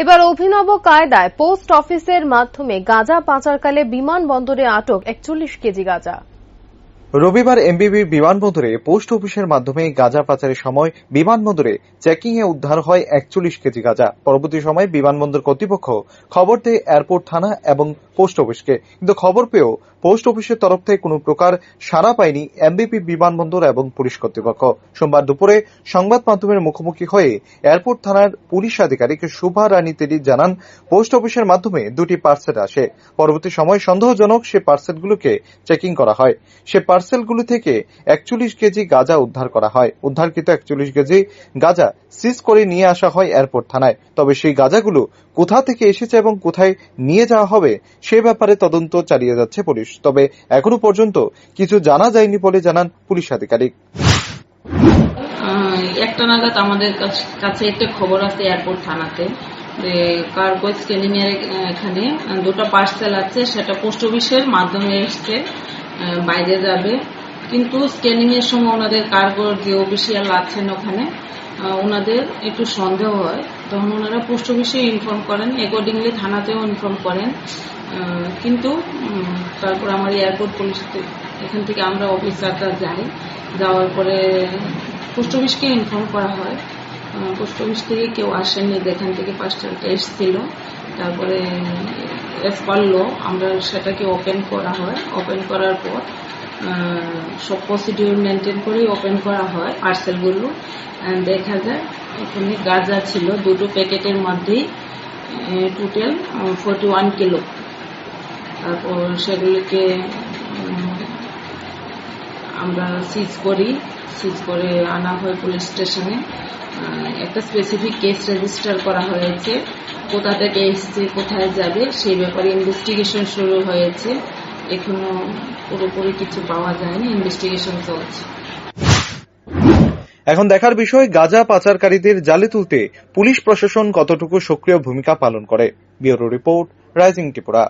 এবার অভিনব কায়দায় পোস্ট অফিসের মাধ্যমে গাঁজা পাচারকালে বিমানবন্দরে আটক 41 কেজি গাঁজা। রবিবার এমবিবি বিমানবন্দরে পোস্ট অফিসের মাধ্যমে গাঁজা পাচারের সময় বিমানবন্দরে চেকিং এ উদ্ধার হয় 41 কেজি গাঁজা। পরবর্তী সময়ে বিমানবন্দর কর্তৃপক্ষ খবর দেয় এয়ারপোর্ট থানা এবং পোস্ট অফিসকে, কিন্তু খবর পেয়েও পোস্ট অফিসের তরফ থেকে কোনো প্রকার সাড়া পায়নি এমবিবি বিমানবন্দর এবং পুলিশ কর্তৃপক্ষ। সোমবার দুপুরে সংবাদ মাধ্যমের মুখোমুখি হয়ে এয়ারপোর্ট থানার পুলিশ আধিকারিক শুভা রানী তেলি জানান, পোস্ট অফিসের মাধ্যমে দুটি পার্সেল আসে। পরবর্তী সময় সন্দেহজনক সে পার্সেলগুলোকে চেকিং করা হয়। সে পার্সেলগুলো থেকে 41 কেজি গাঁজা উদ্ধার করা হয়। উদ্ধারকৃত 41 কেজি গাঁজা সিজ করে নিয়ে আসা হয় এয়ারপোর্ট থানায়। তবে সেই গাঁজাগুলো কোথা থেকে এসেছে এবং কোথায় নিয়ে যাওয়া হবে সে ব্যাপারে তদন্ত চালিয়ে যাচ্ছে পুলিশ। তবে এখনো পর্যন্ত কিছু জানা যায়নি বলে জানান পুলিশ আধিকারিক। একটা নাগাদ আমাদের কাছে একটা খবর আছে এয়ারপোর্ট থানাতে যে কার্গো স্ক্যানিং এর এখানে দুটো পার্সেল আছে, সেটা পোস্ট অফিসের মাধ্যমে এসছে, বাইরে যাবে। কিন্তু স্ক্যানিং এর সময় ওনাদের কার্গোর যে অফিসিয়াল আছেন ওখানে ওনাদের একটু সন্দেহ হয়, তখন ওনারা পোস্ট অফিসে ইনফর্ম করেন, অ্যাকর্ডিংলি থানাতেও ইনফর্ম করেন। কিন্তু তারপর আমার এয়ারপোর্ট পুলিশ এখান থেকে আমরা অফিসাররা যাই, যাওয়ার পরে পোস্ট অফিসকে ইনফর্ম করা হয়। পোস্ট অফিস থেকে কেউ আসেননি, যেখান থেকে পার্সেলটা এসেছিল। তারপরে এস পার ল আমরা সেটাকে ওপেন করা হয়। ওপেন করার পর সব প্রসিডিউর মেনটেন করেই ওপেন করা হয় পার্সেলগুলো। দেখা যায় এখানে গাঁজা ছিল দুটো প্যাকেটের মধ্যেই টোটাল 41 কিলো। তারপর সেগুলিকে আমরা সিজ করে আনা হয় পুলিশ স্টেশনে। একটা স্পেসিফিক কেস রেজিস্টার করা হয়েছে, কোথা থেকে এসছে কোথায় যাবে সেই ব্যাপারে ইনভেস্টিগেশন শুরু হয়েছে। এখনো পুরোপুরি কিছু পাওয়া যায়নি, ইনভেস্টিগেশন চলছে। এখন দেখার বিষয় গাঁজা পাচারকারীদের জালে তুলতে পুলিশ প্রশাসন কতটুকু সক্রিয় ভূমিকা পালন করে। Bureau report, rising Tripura.